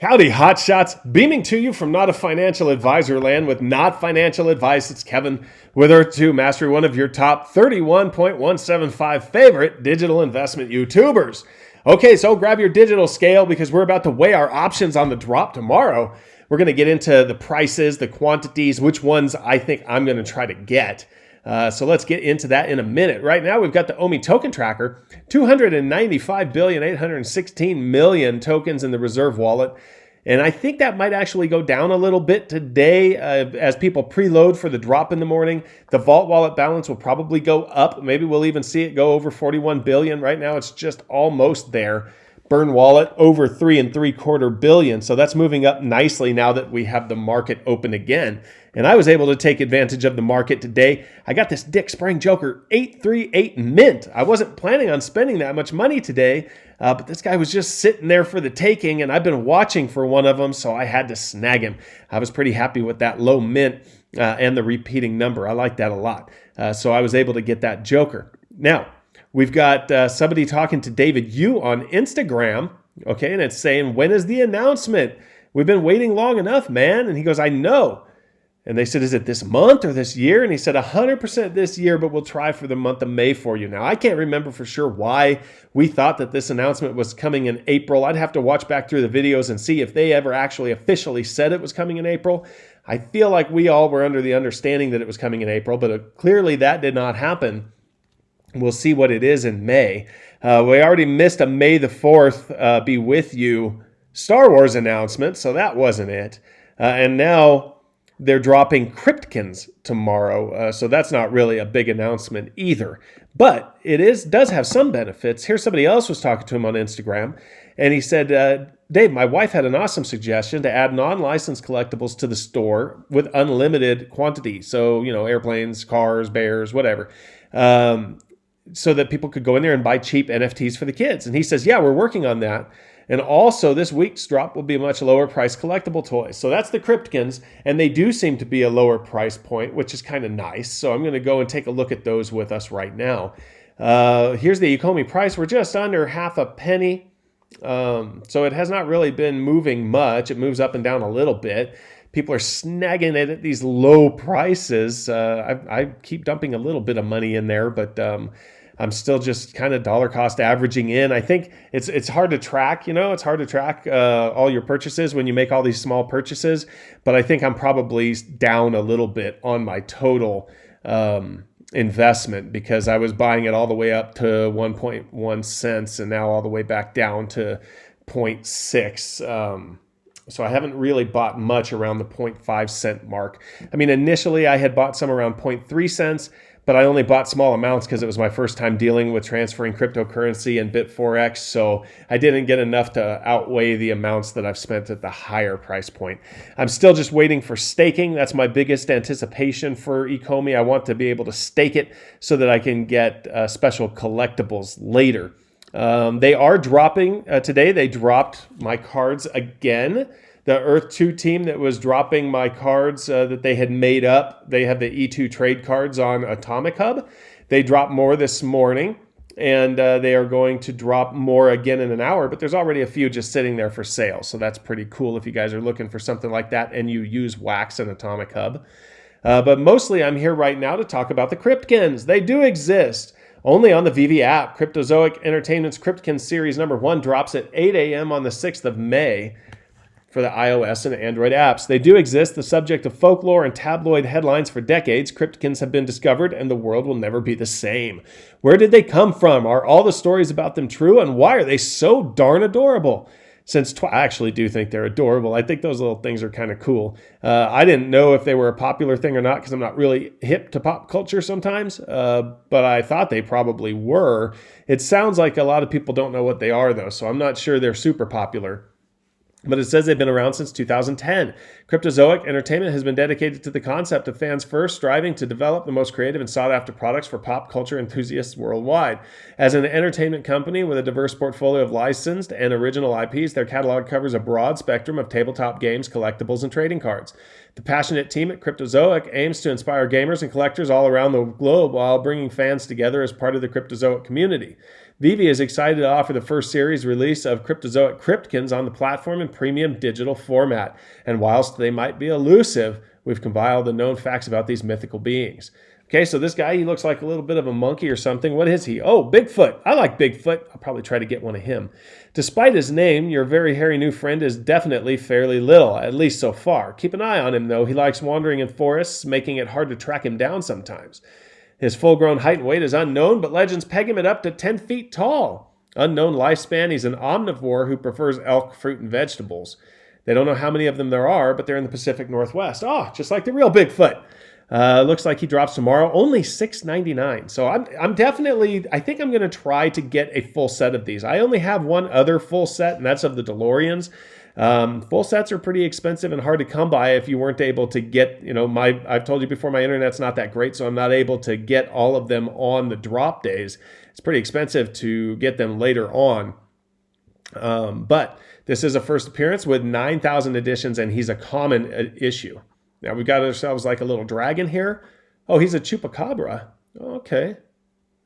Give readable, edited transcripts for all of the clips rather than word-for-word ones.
Howdy, hotshots. Beaming to you from Not a Financial Advisor land with not financial advice. It's Kevin with Earth 2 Mastery, one of your top 31.175 favorite digital investment YouTubers. Okay, so grab your digital scale because we're about to weigh our options on the drop tomorrow. We're going to get into the prices, the quantities, which ones I think I'm going to try to get. So let's get into that in a minute. Right now, we've got the Ome Token Tracker, 295,816,000,000 tokens in the reserve wallet. And I think that might actually go down a little bit today as people preload for the drop in the morning. The vault wallet balance will probably go up. Maybe we'll even see it go over 41 billion. Right now, it's just almost there. Burn wallet over 3.75 billion. So that's moving up nicely now that we have the market open again. And I was able to take advantage of the market today. I got this Dick Sprang Joker 838 mint. I wasn't planning on spending that much money today, but this guy was just sitting there for the taking, and I've been watching for one of them, so I had to snag him. I was pretty happy with that low mint and the repeating number. I like that a lot. So I was able to get that Joker. Now, we've got somebody talking to David Yu on Instagram, okay, and it's saying, when is the announcement? We've been waiting long enough, man. And he goes, I know. And they said, is it this month or this year? And he said, 100% this year, but we'll try for the month of May for you. Now, I can't remember for sure why we thought that this announcement was coming in April. I'd have to watch back through the videos and see if they ever actually officially said it was coming in April. I feel like we all were under the understanding that it was coming in April, but clearly that did not happen. We'll see what it is in May. We already missed a May the 4th Be With You Star Wars announcement, so that wasn't it. And now they're dropping Cryptkins tomorrow, so that's not really a big announcement either. But it does have some benefits. Here's somebody else was talking to him on Instagram, and he said, Dave, my wife had an awesome suggestion to add non-licensed collectibles to the store with unlimited quantity. So, airplanes, cars, bears, whatever. So that people could go in there and buy cheap NFTs for the kids. And he says, yeah, we're working on that. And also this week's drop will be a much lower price collectible toys. So that's the Cryptkins, and they do seem to be a lower price point, which is kind of nice. So I'm going to go and take a look at those with us right now. Here's the Ecomi price. We're just under half a penny. So it has not really been moving much. It moves up and down a little bit. People are snagging it at these low prices. I keep dumping a little bit of money in there, but I'm still just kind of dollar cost averaging in. I think it's hard to track, it's hard to track all your purchases when you make all these small purchases, but I think I'm probably down a little bit on my total investment because I was buying it all the way up to 1.1 cents and now all the way back down to 0.6. So I haven't really bought much around the 0.5 cent mark. I mean, initially I had bought some around 0.3 cents, but I only bought small amounts because it was my first time dealing with transferring cryptocurrency and Bit4X. So I didn't get enough to outweigh the amounts that I've spent at the higher price point. I'm still just waiting for staking. That's my biggest anticipation for Ecomi. I want to be able to stake it so that I can get special collectibles later. They are dropping today. They dropped my cards again. The Earth 2 team that was dropping my cards that they had made up. They have the E2 trade cards on Atomic Hub. They dropped more this morning, and they are going to drop more again in an hour, but there's already a few just sitting there for sale. So that's pretty cool if you guys are looking for something like that and you use Wax and Atomic Hub. But mostly I'm here right now to talk about the Cryptkins. They do exist. Only on the VeVe app. Cryptozoic Entertainment's Cryptkins Series number 1 drops at 8 a.m. on the 6th of May for the iOS and Android apps. They do exist, the subject of folklore and tabloid headlines for decades. Cryptkins have been discovered and the world will never be the same. Where did they come from? Are all the stories about them true? And why are they so darn adorable? I actually do think they're adorable. I think those little things are kind of cool. I didn't know if they were a popular thing or not because I'm not really hip to pop culture sometimes, but I thought they probably were. It sounds like a lot of people don't know what they are, though, so I'm not sure they're super popular. But it says they've been around since 2010. Cryptozoic Entertainment has been dedicated to the concept of fans first, striving to develop the most creative and sought-after products for pop culture enthusiasts worldwide. As an entertainment company with a diverse portfolio of licensed and original IPs, their catalog covers a broad spectrum of tabletop games, collectibles, and trading cards. The passionate team at Cryptozoic aims to inspire gamers and collectors all around the globe while bringing fans together as part of the Cryptozoic community. VeVe is excited to offer the first series release of cryptozoic Cryptkins on the platform in premium digital format. And whilst they might be elusive, we've compiled the known facts about these mythical beings. Okay, so this guy, he looks like a little bit of a monkey or something. What is he? Oh, Bigfoot. I like Bigfoot. I'll probably try to get one of him. Despite his name, your very hairy new friend is definitely fairly little, at least so far. Keep an eye on him, though. He likes wandering in forests, making it hard to track him down sometimes. His full-grown height and weight is unknown, but legends peg him at up to 10 feet tall. Unknown lifespan, he's an omnivore who prefers elk, fruit, and vegetables. They don't know how many of them there are, but they're in the Pacific Northwest. Oh, just like the real Bigfoot. Looks like he drops tomorrow, only $6.99. So I'm definitely, I think I'm going to try to get a full set of these. I only have one other full set, and that's of the DeLoreans. Full sets are pretty expensive and hard to come by if you weren't able to get, I've told you before, my internet's not that great, so I'm not able to get all of them on the drop days. It's pretty expensive to get them later on. But this is a first appearance with 9,000 editions, and he's a common issue. Now we've got ourselves like a little dragon here. Oh, he's a Chupacabra. Okay.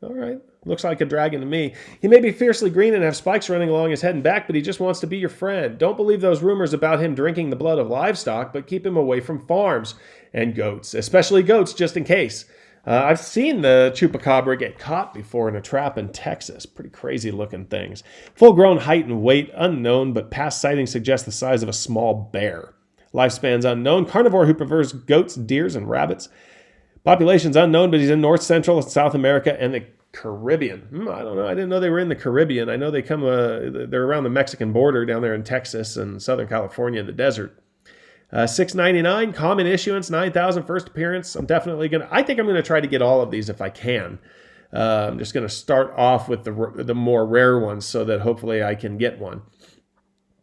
All right. Looks like a dragon to me. He may be fiercely green and have spikes running along his head and back, but he just wants to be your friend. Don't believe those rumors about him drinking the blood of livestock, but keep him away from farms and goats, especially goats, just in case. I've seen the Chupacabra get caught before in a trap in Texas. Pretty crazy looking things. Full-grown height and weight unknown, but past sightings suggest the size of a small bear. Lifespan's unknown. Carnivore who prefers goats, deers, and rabbits. Population's unknown, but he's in North, Central, and South America and the Caribbean. I don't know. I didn't know they were in the Caribbean. I know they come. They're around the Mexican border down there in Texas and Southern California in the desert. $6.99, common issuance, 9,000 first appearance. I think I'm gonna try to get all of these if I can. I'm just gonna start off with the more rare ones so that hopefully I can get one.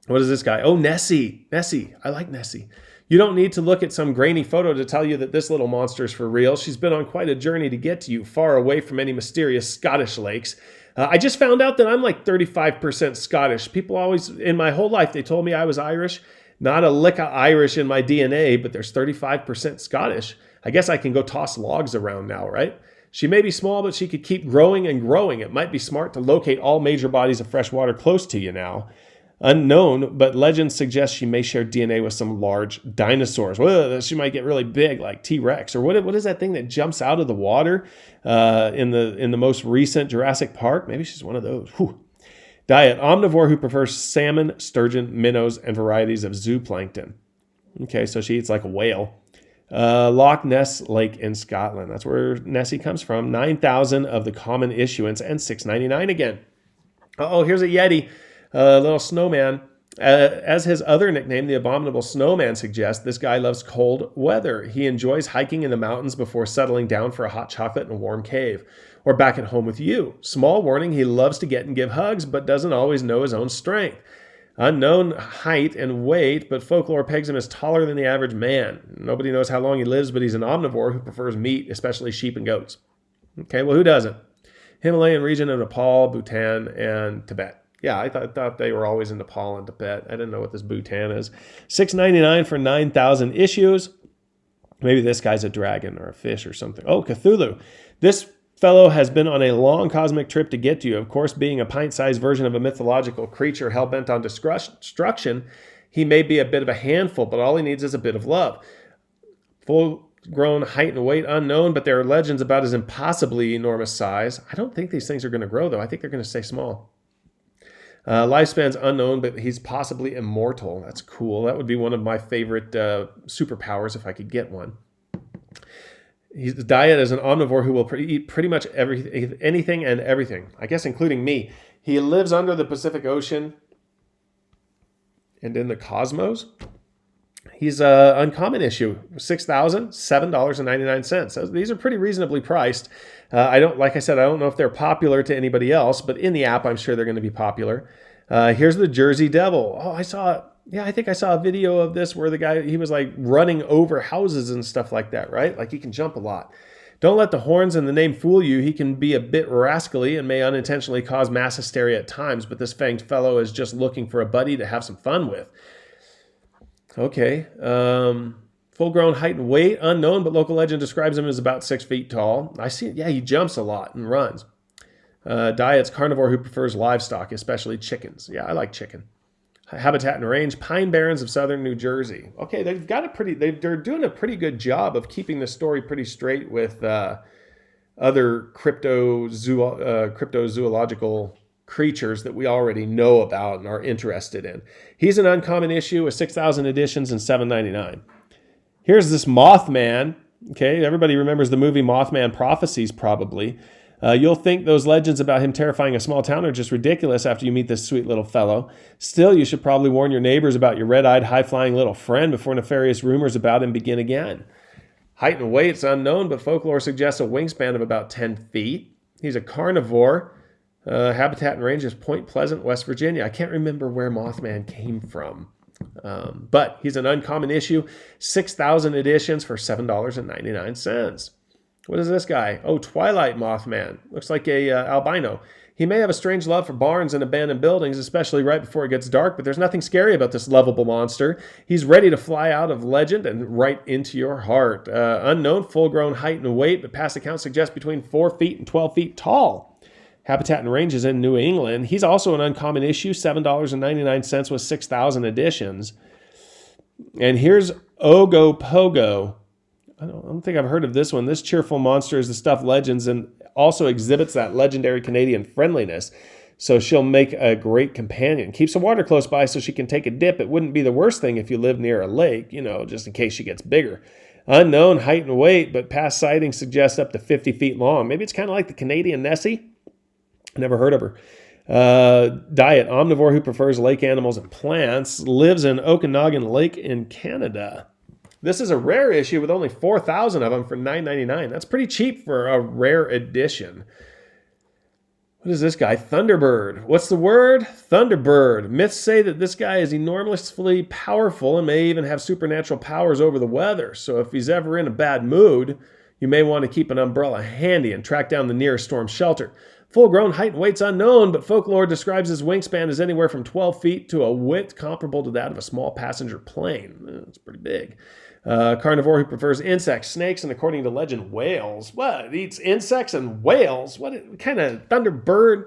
What is this guy? Oh, Nessie. Nessie. I like Nessie. You don't need to look at some grainy photo to tell you that this little monster is for real. She's been on quite a journey to get to you, far away from any mysterious Scottish lakes. I just found out that I'm like 35% Scottish. People always, in my whole life, they told me I was Irish. Not a lick of Irish in my DNA, but there's 35% Scottish. I guess I can go toss logs around now, right? She may be small, but she could keep growing and growing. It might be smart to locate all major bodies of fresh water close to you now. Unknown, but legends suggest she may share DNA with some large dinosaurs. Well, she might get really big, like T-Rex, or what is that thing that jumps out of the water in the most recent Jurassic Park? Maybe she's one of those. Whew. Diet: omnivore who prefers salmon, sturgeon, minnows, and varieties of zooplankton. Okay, so she eats like a whale. Loch Ness Lake in Scotland. That's where Nessie comes from. 9,000 of the common issuance and $6.99 again. Oh, here's a Yeti. Little snowman. As his other nickname, the Abominable Snowman, suggests, this guy loves cold weather. He enjoys hiking in the mountains before settling down for a hot chocolate in a warm cave, or back at home with you. Small warning, he loves to get and give hugs, but doesn't always know his own strength. Unknown height and weight, but folklore pegs him as taller than the average man. Nobody knows how long he lives, but he's an omnivore who prefers meat, especially sheep and goats. Okay, well, who doesn't? Himalayan region of Nepal, Bhutan, and Tibet. Yeah, I thought they were always in Nepal and Tibet. I didn't know what this Bhutan is. $6.99 for 9,000 issues. Maybe this guy's a dragon or a fish or something. Oh, Cthulhu. This fellow has been on a long cosmic trip to get to you. Of course, being a pint-sized version of a mythological creature hell-bent on destruction, he may be a bit of a handful, but all he needs is a bit of love. Full-grown height and weight unknown, but there are legends about his impossibly enormous size. I don't think these things are going to grow, though. I think they're going to stay small. Lifespan's unknown, but he's possibly immortal. That's cool. That would be one of my favorite superpowers if I could get one. His diet is an omnivore who will eat pretty much anything and everything, I guess including me. He lives under the Pacific Ocean and in the cosmos. He's an uncommon issue, $6,000, $7.99. So these are pretty reasonably priced. Like I said, I don't know if they're popular to anybody else, but in the app, I'm sure they're going to be popular. Here's the Jersey Devil. Oh, I think I saw a video of this where the guy, he was like running over houses and stuff like that, right? Like he can jump a lot. Don't let the horns and the name fool you. He can be a bit rascally and may unintentionally cause mass hysteria at times, but this fanged fellow is just looking for a buddy to have some fun with. Okay. Full-grown height and weight, unknown, but local legend describes him as about 6 feet tall. I see, yeah, he jumps a lot and runs. Diet's carnivore who prefers livestock, especially chickens. Yeah, I like chicken. Habitat and range, pine barrens of southern New Jersey. Okay, they're doing a pretty good job of keeping the story pretty straight with other cryptozoological creatures that we already know about and are interested in. He's an uncommon issue with 6,000 editions and $7.99. Here's this Mothman. Okay, everybody remembers the movie Mothman Prophecies probably. You'll think those legends about him terrifying a small town are just ridiculous after you meet this sweet little fellow. Still, you should probably warn your neighbors about your red-eyed, high-flying little friend before nefarious rumors about him begin again. Height and weight's unknown, but folklore suggests a wingspan of about 10 feet. He's a carnivore. Habitat and range is Point Pleasant, West Virginia. I can't remember where Mothman came from. But he's an uncommon issue. 6,000 editions for $7.99. What is this guy? Oh, Twilight Mothman. Looks like a albino. He may have a strange love for barns and abandoned buildings, especially right before it gets dark, but there's nothing scary about this lovable monster. He's ready to fly out of legend and right into your heart. Unknown full-grown height and weight, but past accounts suggest between 4 feet and 12 feet tall. Habitat and range is in New England. He's also an uncommon issue, $7.99 with 6,000 editions. And here's Ogopogo. I don't think I've heard of this one. This cheerful monster is the stuff legends and also exhibits that legendary Canadian friendliness. So she'll make a great companion. Keeps some water close by so she can take a dip. It wouldn't be the worst thing if you live near a lake, just in case she gets bigger. Unknown height and weight, but past sightings suggest up to 50 feet long. Maybe it's kind of like the Canadian Nessie. Never heard of her. Diet, omnivore who prefers lake animals and plants. Lives in Okanagan Lake in Canada. This is a rare issue with only 4,000 of them for $9.99. That's pretty cheap for a rare edition. What is this guy? Thunderbird. What's the word? Thunderbird. Myths say that this guy is enormously powerful and may even have supernatural powers over the weather. So if he's ever in a bad mood, you may want to keep an umbrella handy and track down the nearest storm shelter. Full-grown height and weight's unknown, but folklore describes his wingspan as anywhere from 12 feet to a width comparable to that of a small passenger plane. That's pretty big. Carnivore who prefers insects, snakes, and according to legend, whales. What? It eats insects and whales? What kind of Thunderbird?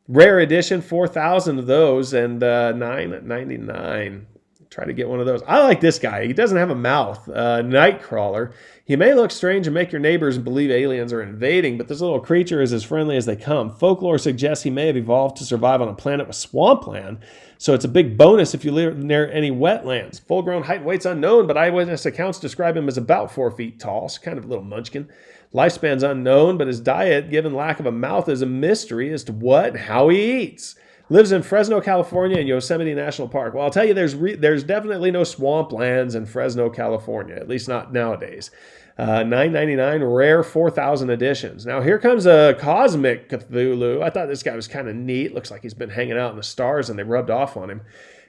Rare edition, 4,000 of those, and $9.99. Try to get one of those. I like this guy. He doesn't have a mouth. Nightcrawler. He may look strange and make your neighbors believe aliens are invading, but this little creature is as friendly as they come. Folklore suggests he may have evolved to survive on a planet with swampland, so it's a big bonus if you live near any wetlands. Full-grown height and weight's unknown, but eyewitness accounts describe him as about 4 feet tall, so kind of a little munchkin. Lifespan's unknown, but his diet, given lack of a mouth, is a mystery as to what and how he eats. Lives in Fresno, California, and Yosemite National Park. Well, I'll tell you, there's definitely no swamplands in Fresno, California, at least not nowadays. $9.99, rare 4,000 editions. Now, here comes a cosmic Cthulhu. I thought this guy was kind of neat. Looks like he's been hanging out in the stars, and they rubbed off on him.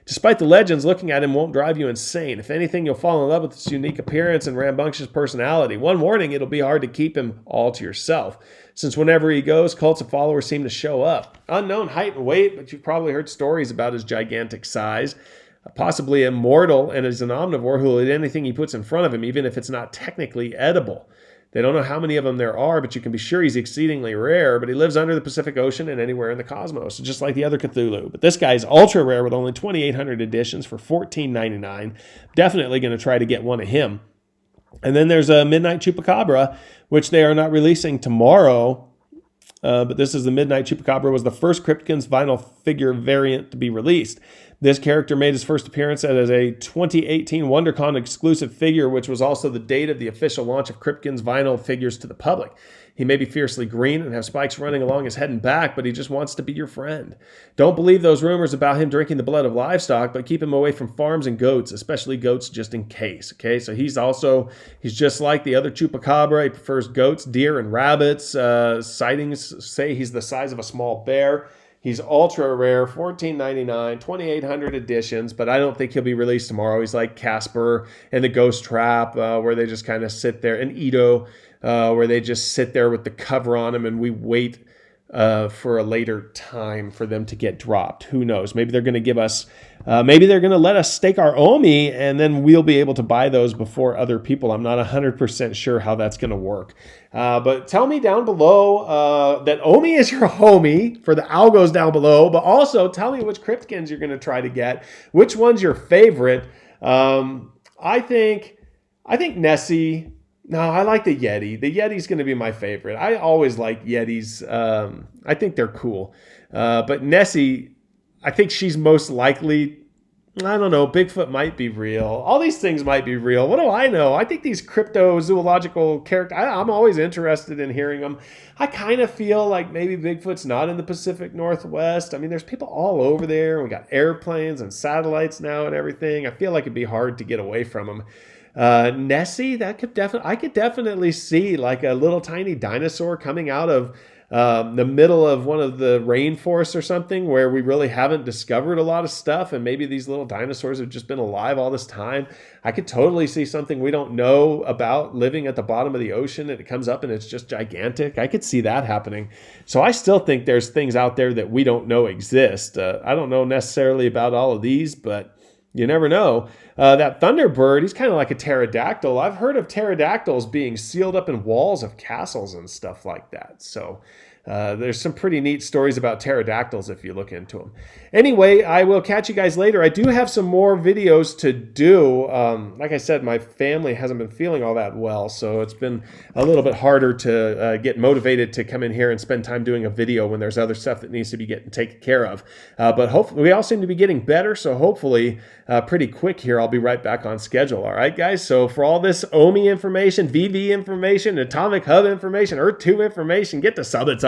Despite the legends, looking at him won't drive you insane. If anything, you'll fall in love with his unique appearance and rambunctious personality. One warning, it'll be hard to keep him all to yourself, since whenever he goes, cults of followers seem to show up. Unknown height and weight, but you've probably heard stories about his gigantic size. Possibly immortal, and is an omnivore who will eat anything he puts in front of him, even if it's not technically edible. They don't know how many of them there are, but you can be sure he's exceedingly rare, but he lives under the Pacific Ocean and anywhere in the cosmos, just like the other Cthulhu. But this guy's ultra rare with only 2,800 editions for $14.99. Definitely going to try to get one of him. And then there's a Midnight Chupacabra, which they are not releasing tomorrow, but this is the Midnight Chupacabra, was the first Cryptkins vinyl figure variant to be released. This character made his first appearance as a 2018 WonderCon exclusive figure, which was also the date of the official launch of Cryptkins vinyl figures to the public. He may be fiercely green and have spikes running along his head and back, but he just wants to be your friend. Don't believe those rumors about him drinking the blood of livestock, but keep him away from farms and goats, especially goats just in case. Okay, so he's just like the other Chupacabra. He prefers goats, deer, and rabbits. Sightings say he's the size of a small bear. He's ultra rare, $14.99, 2,800 editions, but I don't think he'll be released tomorrow. He's like Casper and the Ghost Trap, where they just kind of sit there, and Ito, where they just sit there with the cover on him, and we wait for a later time for them to get dropped. Who knows? Maybe they're going to give us, maybe they're going to let us stake our Ome, and then we'll be able to buy those before other people. I'm not 100% sure how that's going to work. But tell me down below that Ome is your homie for the algos down below, but also tell me which Cryptkins you're going to try to get. Which one's your favorite? I think Nessie. No, I like the Yeti. The Yeti's going to be my favorite. I always like Yetis. I think they're cool. But Nessie, I think she's most likely, I don't know, Bigfoot might be real. All these things might be real. What do I know? I think these cryptozoological characters, I'm always interested in hearing them. I kind of feel like maybe Bigfoot's not in the Pacific Northwest. I mean, there's people all over there. We got airplanes and satellites now and everything. I feel like it'd be hard to get away from them. Nessie, I could definitely see like a little tiny dinosaur coming out of the middle of one of the rainforests or something where we really haven't discovered a lot of stuff, and maybe these little dinosaurs have just been alive all this time. I could totally see something we don't know about living at the bottom of the ocean, and it comes up and it's just gigantic. I could see that happening. So I still think there's things out there that we don't know exist. I don't know necessarily about all of these, but you never know. That Thunderbird, he's kind of like a pterodactyl. I've heard of pterodactyls being sealed up in walls of castles and stuff like that. So there's some pretty neat stories about pterodactyls if you look into them. Anyway, I will catch you guys later. I do have some more videos to do. Like I said, my family hasn't been feeling all that well, so it's been a little bit harder to get motivated to come in here and spend time doing a video when there's other stuff that needs to be getting taken care of. But hopefully, we all seem to be getting better, so hopefully pretty quick here, I'll be right back on schedule. All right, guys? So for all this Ome information, VeVe information, Atomic Hub information, Earth 2 information, get to sub it.